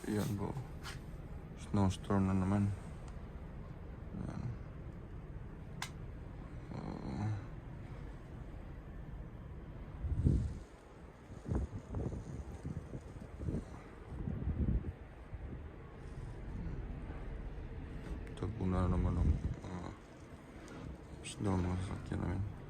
Ayan po. Snowstorm na naman. Ayan. Tago na naman ang snow ng sasakyan namin.